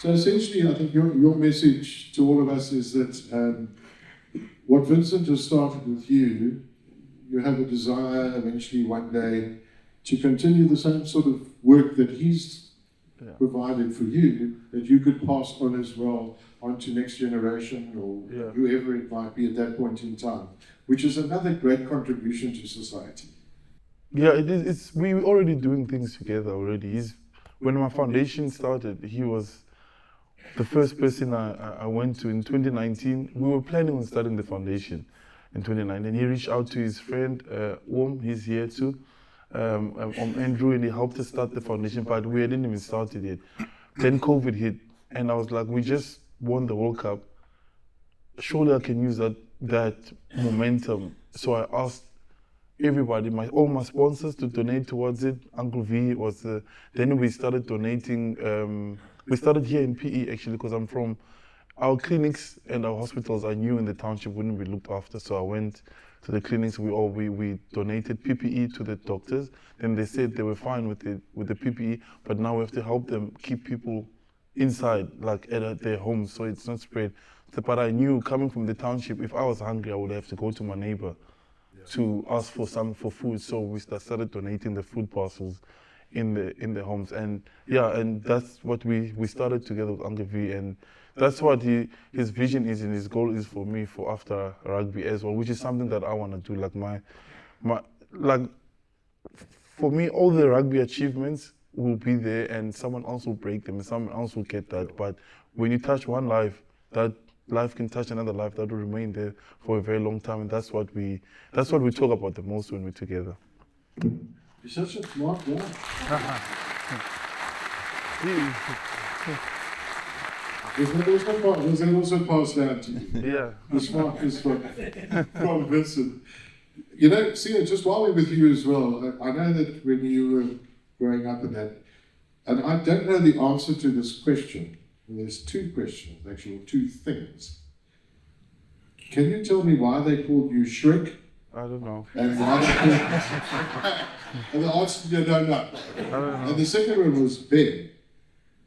So essentially, I think your message to all of us is that what Vincent has started with you, you have a desire eventually one day to continue the same sort of work that he's provided for you, that you could pass on as well onto next generation or whoever it might be at that point in time, which is another great contribution to society. Yeah, it is. We were already doing things together already. When my foundation started, he was the first person I went to in 2019. We were planning on starting the foundation in 2019. He reached out to his friend, he's here too, Andrew, and he helped us start the foundation, but we hadn't even started yet. Then COVID hit, and I was like, we just won the World Cup. Surely I can use that momentum. So I asked everybody, all my sponsors, to donate towards it. Uncle V was then we started donating. We started here in PE actually, because I'm from our clinics and our hospitals. I knew in the township wouldn't be looked after, so I went to the clinics. We donated PPE to the doctors. Then they said they were fine with the PPE, but now we have to help them keep people inside, like at their homes, so it's not spread. But I knew, coming from the township, if I was hungry, I would have to go to my neighbor to ask for food. So we started donating the food parcels in the homes, and that's what we started together with Uncle V, and that's what his vision is and his goal is for me for after rugby as well, which is something that I want to do. Like for me, all the rugby achievements will be there, and someone else will break them, and someone else will get that. But when you touch one life, that life can touch another life that will remain there for a very long time, and that's what we talk about the most when we're together. You're such a smart guy. Was that also passed down to you? Yeah. The smartness from Vincent. You know, Sia, just while we're with you as well, I know that when you were growing up and I don't know the answer to this question. And there's two questions, actually, two things. Can you tell me why they called you Shrek? I don't know. And why they called and the answer you don't know. I don't know. And the second one was Ben,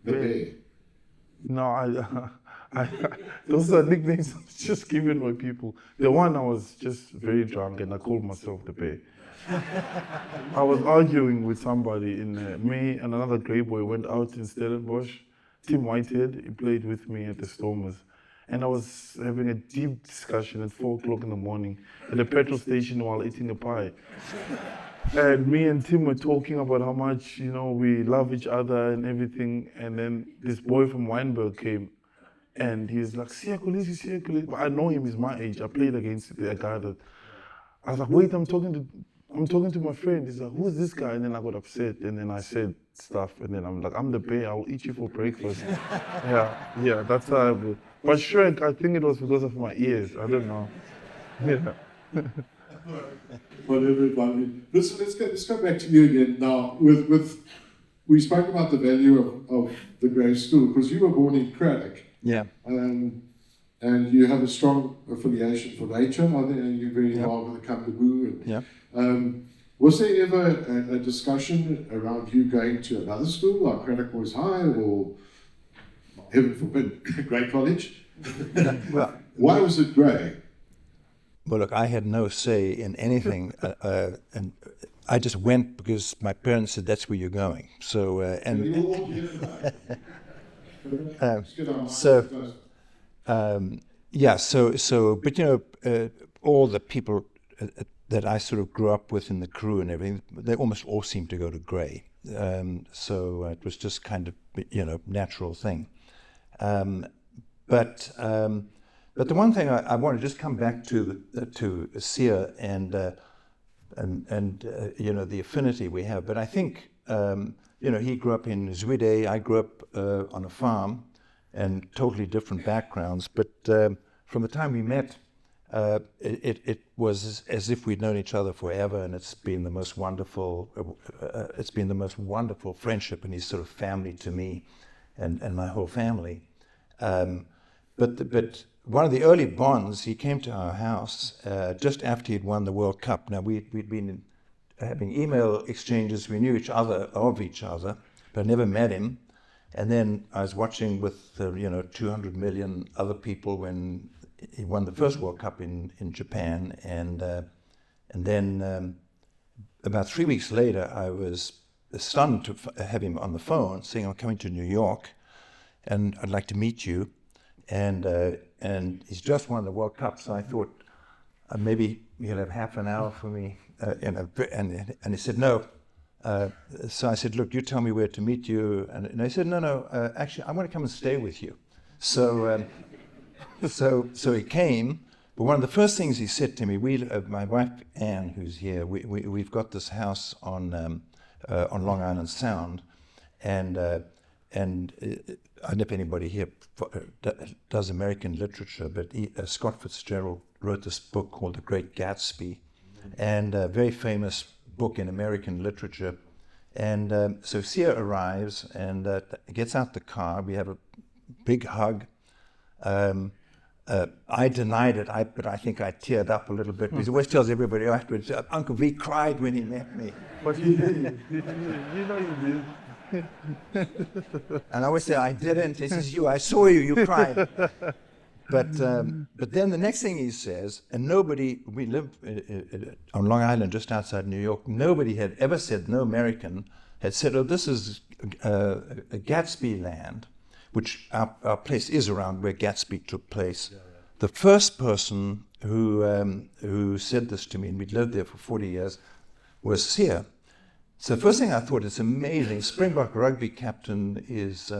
the bear. No, those are nicknames just given by people. The one, I was just very drunk and I called myself the bear. I was arguing with somebody me and another grey boy went out in Stellenbosch. Tim Whitehead, he played with me at the Stormers. And I was having a deep discussion at 4 o'clock in the morning at a petrol station while eating a pie. And me and Tim were talking about how much, we love each other and everything. And then this boy from Wynberg came and he was like, Sia Kolisi. But I know him, he's my age. I played against the guy that, I was like, wait, I'm talking to my friend. He's like, who's this guy? And then I got upset and then I said stuff. And then I'm like, I'm the bear, I'll eat you for breakfast. yeah, that's how I would. But Shrek, I think it was because of my ears. I don't know. Yeah. Whatever it might be. Let's go back to you again now. We spoke about the value of the Grey School because you were born in Craddock. Yeah. And you have a strong affiliation for nature. I think you're very involved with the Kambaboo. Was there ever a discussion around you going to another school like Craddock Boys High or, heaven forbid, Grey College? Well, why was it Grey? Well, look, I had no say in anything, and I just went because my parents said that's where you're going. So but all the people that I sort of grew up with in the crew and everything, they almost all seemed to go to Grey. So it was just kind of natural thing. But the one thing I want to just come back to Sia and the affinity we have. But I think he grew up in Zwide. I grew up on a farm, and totally different backgrounds. But from the time we met, it was as if we'd known each other forever, and it's been the most wonderful. It's been the most wonderful friendship, and he's sort of family to me, and my whole family. But one of the early bonds, he came to our house just after he'd won the World Cup. Now we'd been having email exchanges. We knew of each other, but never met him. And then I was watching with 200 million other people when he won the first World Cup in Japan, and then about 3 weeks later, I was stunned to have him on the phone saying, "I'm coming to New York, and I'd like to meet you." And he's just won the World Cup, so I thought maybe he'll have half an hour for me. And he said no. So I said, "Look, you tell me where to meet you." And I said, "No, actually, I want to come and stay with you." So he came. But one of the first things he said to me, my wife Anne, who's here, we've got this house on Long Island Sound, and I don't know if anybody here does American literature, but Scott Fitzgerald wrote this book called The Great Gatsby, and a very famous book in American literature. And so Sia arrives and gets out the car. We have a big hug. I denied it, but I think I teared up a little bit, because he always tells everybody afterwards, Uncle V cried when he met me. But you did. You know you did. And I always say, I didn't. He says, I saw you cried. But then the next thing he says, and nobody, we live on Long Island just outside New York, nobody had ever said, no American had said, "Oh, this is a Gatsby land," which our place is around where Gatsby took place. Yeah. The first person who said this to me, and we'd lived there for 40 years, was Sia. So the first thing I thought, it's amazing. Springbok rugby captain is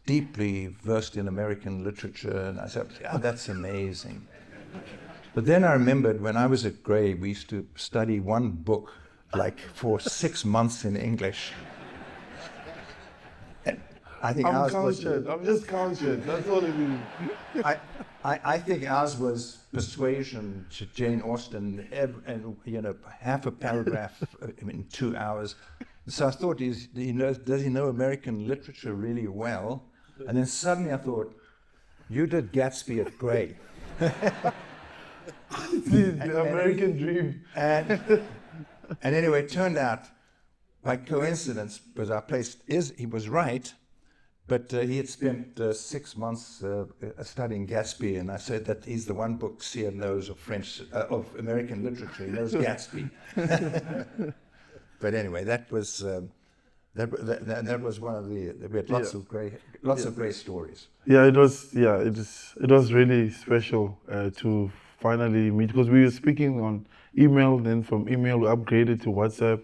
deeply versed in American literature, and I said, that's amazing. But then I remembered when I was at Grey, we used to study one book like for 6 months in English. I think I'm just cultured. That's all it is. I think ours was persuasion to Jane Austen, and half a paragraph in 2 hours. So I thought, does he know American literature really well? And then suddenly I thought, you did Gatsby at Grey. The American dream. And anyway, it turned out, by coincidence, because our place he was right. But he had spent 6 months studying Gatsby, and I said that he's the one book Sia knows of of American literature. He knows Gatsby. But anyway, that was one of we had lots of great stories. Yeah, it was really special to finally meet, because we were speaking on email. Then from email we upgraded to WhatsApp.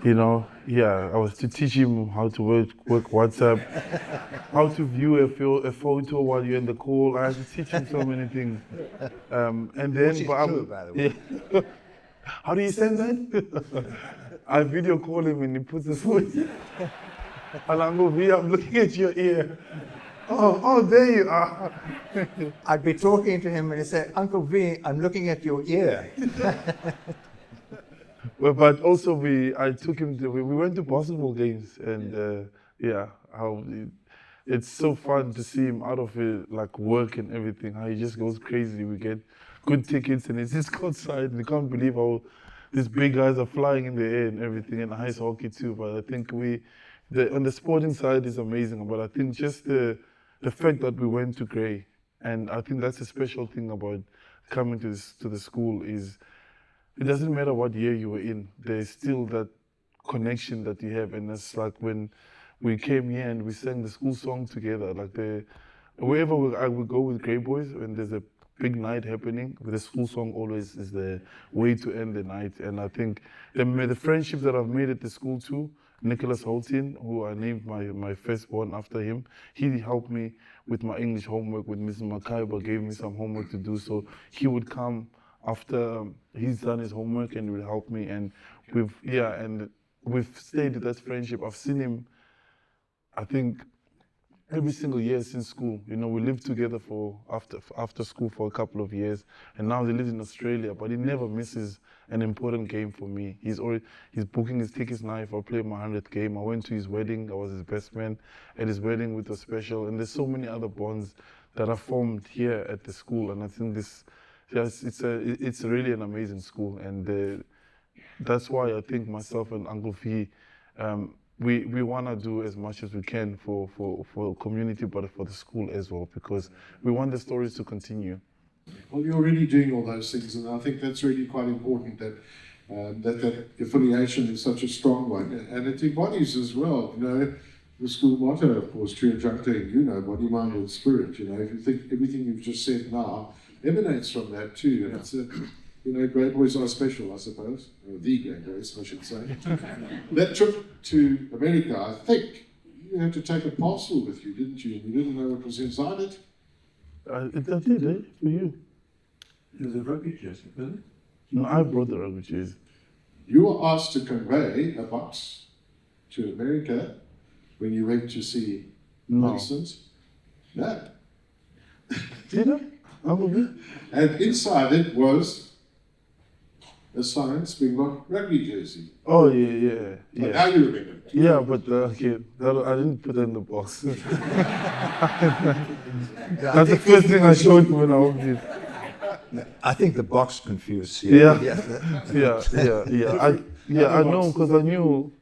I was to teach him how to work WhatsApp, how to view a photo while you're in the call. I had to teach him so many things. And then, which is true, by the way. Yeah. How do you send that? I video call him and he puts his voice. Uncle V, I'm looking at your ear. Oh, there you are. I'd be talking to him and he'd say, "Uncle V, I'm looking at your ear." Well, but also I took him we went to basketball games, and it's so fun to see him out of it, like work and everything, how he just goes crazy. We get good tickets and it's just outside, and you can't believe how these big guys are flying in the air and everything, and ice hockey too. But I think on the sporting side is amazing, but I think just the fact that we went to Grey, and I think that's a special thing about coming to the school is, it doesn't matter what year you were in, there's still that connection that you have. And it's like when we came here and we sang the school song together, like wherever I would go with Grey Boys, when there's a big night happening, the school song always is the way to end the night. And I think the friendships that I've made at the school too, Nicholas Holtin, who I named my firstborn after him, he helped me with my English homework. With Mrs. Makaiba gave me some homework to do, so he would come after he's done his homework and will help me, and we've stayed with that friendship. I've seen him, I think, every single year since school. We lived together for after school for a couple of years, and now he lives in Australia, but he never misses an important game for me. He's booking his tickets now. If I play my 100th game, I went to his wedding. I was his best man at his wedding, with a special, and there's so many other bonds that are formed here at the school, and I think it's really an amazing school, and that's why I think myself and Uncle V, we want to do as much as we can for community, but for the school as well, because we want the stories to continue. Well, you're already doing all those things, and I think that's really quite important that that affiliation is such a strong one, and it embodies as well, the school motto, of course, True Injuncte, body, mind, and spirit. If you think everything you've just said now emanates from that too, and it's great boys are special, I suppose, or the great boys, I should say. That trip to America, I think you had to take a parcel with you, didn't you? And you didn't know what was inside it. I did, eh? For you. It was a rugby jersey, wasn't it? No, I brought the rugby jersey. You were asked to convey a box to America when you went to see Vincent. No. Did I? Uncle V? And inside it was a signed Springbok rugby jersey. Oh, yeah. But now you remember. Yeah, but okay, I didn't put it in the box. That's the first thing I showed when I opened it. I think the box confused you. Yeah. I know, because I knew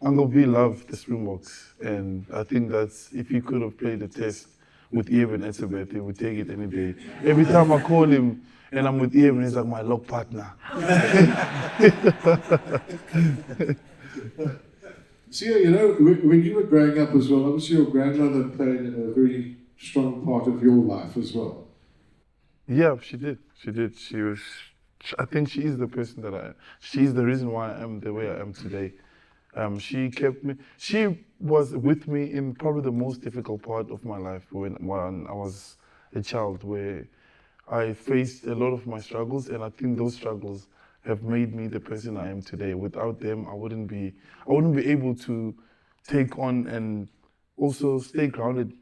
Uncle V loved the Springboks, and I think that's, if he could have played the test with Evan Etzebeth, he would take it any day. Every time I call him and I'm with Evan, he's like my lock partner. See, when you were growing up as well, obviously your grandmother played a very strong part of your life as well. Yeah, she did. I think she is the person that she's the reason why I am the way I am today. She was with me in probably the most difficult part of my life when I was a child, where I faced a lot of my struggles, and I think those struggles have made me the person I am today. Without them, I wouldn't be able to take on and also stay grounded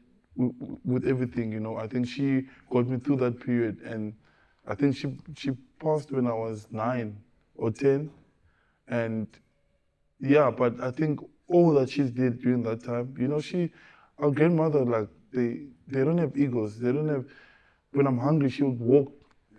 with everything. I think she got me through that period, and I think she passed when I was 9 or 10, and yeah, but I think all that she did during that time, our grandmother, like, they don't have egos. They don't have, when I'm hungry, she would walk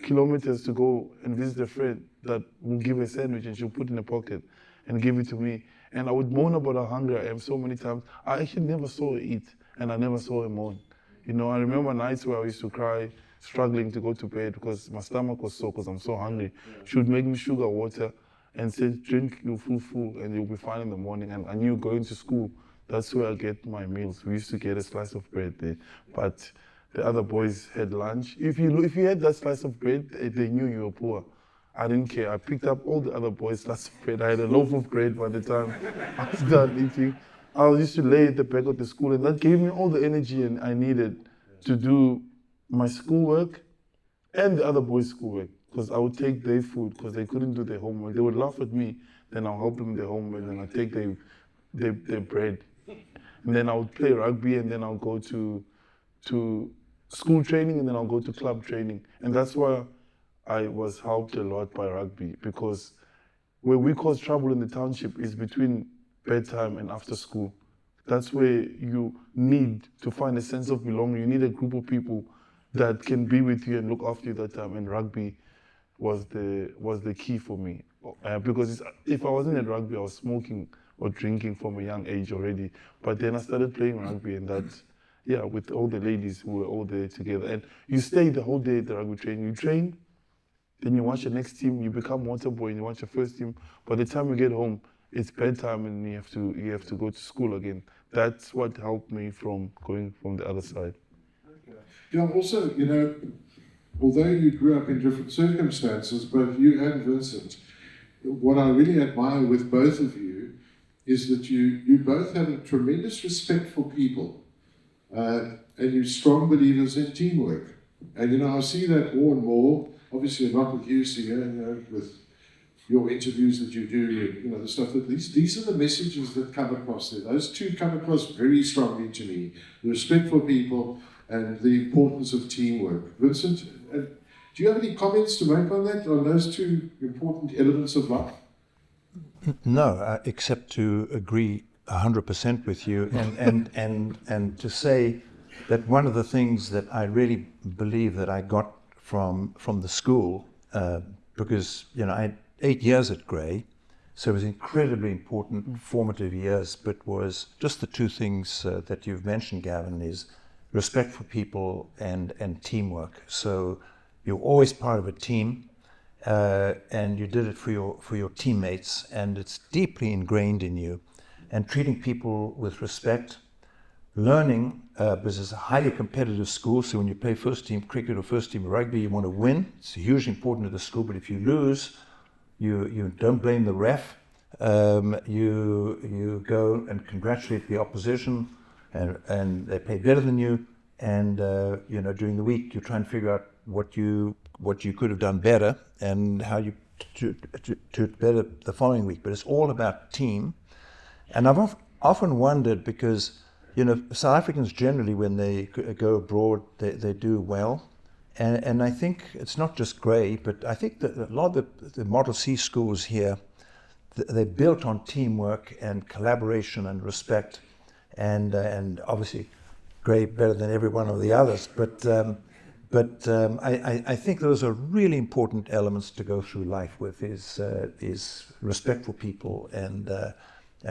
kilometers to go and visit a friend that will give her a sandwich, and she'll put it in a pocket and give it to me. And I would moan about how hungry I am so many times. I actually never saw her eat, and I never saw her moan. I remember nights where I used to cry, struggling to go to bed because my stomach was sore because I'm so hungry. She would make me sugar water and say, drink your full, and you'll be fine in the morning. And I knew going to school, that's where I get my meals. We used to get a slice of bread there, but the other boys had lunch. If you had that slice of bread, they knew you were poor. I didn't care. I picked up all the other boys' slice of bread. I had a loaf of bread by the time I was done eating. I used to lay at the back of the school, and that gave me all the energy I needed to do my schoolwork and the other boys' schoolwork, because I would take their food because they couldn't do their homework. They would laugh at me, then I'll help them with their homework, and I'd take their bread. And then I would play rugby, and then I'll go to school training, and then I'll go to club training. And that's why I was helped a lot by rugby, because where we cause trouble in the township is between bedtime and after school. That's where you need to find a sense of belonging. You need a group of people that can be with you and look after you that time. And rugby was the key for me, because if I wasn't at rugby, I was smoking or drinking from a young age already. But then I started playing rugby, and with all the ladies who were all there together. And you stay the whole day at the rugby training. You train, then you watch the next team, you become water boy, and you watch your first team. By the time you get home, it's bedtime, and you have to go to school again. That's what helped me from going from the other side. Okay. Also, although you grew up in different circumstances, both you and Vincent, what I really admire with both of you is that you both have a tremendous respect for people, and you're strong believers in teamwork. And I see that more and more. Obviously, not with you, Sia, with your interviews that you do, the stuff that these are the messages that come across there. Those two come across very strongly to me: the respect for people and the importance of teamwork. Vincent, do you have any comments to make on that, on those two important elements of life? No, except to agree 100% with you, and to say that one of the things that I really believe that I got from the school, because I had 8 years at Grey, So it was incredibly important, formative years, but was just the two things that you've mentioned, Gavin, is respect for people and teamwork. So you're always part of a team, and you did it for your teammates, and it's deeply ingrained in you. And treating people with respect, learning, because it's a highly competitive school, so when you play first team cricket or first team rugby, you want to win. It's hugely important to the school, but if you lose, you don't blame the ref. You go and congratulate the opposition, and they play better than you. And during the week, you try and figure out what you could have done better and how you to better the following week. But it's all about team. And I've often wondered, because South Africans generally, when they go abroad, they do well. And I think it's not just Grey, but I think that a lot of the Model C schools here, they're built on teamwork and collaboration and respect, and obviously Grey better than every one of the others. But I think those are really important elements to go through life with, is respect for people and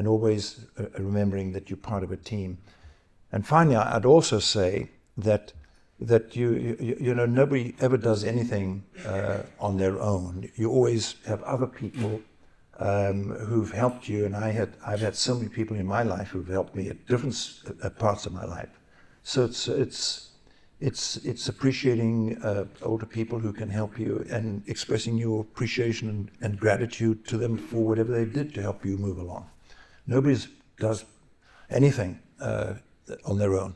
always remembering that you're part of a team. And finally, I'd also say that nobody ever does anything on their own. You always have other people who've helped you, and I've had so many people in my life who've helped me at different parts of my life. So it's appreciating older people who can help you and expressing your appreciation and gratitude to them for whatever they did to help you move along. Nobody does anything on their own.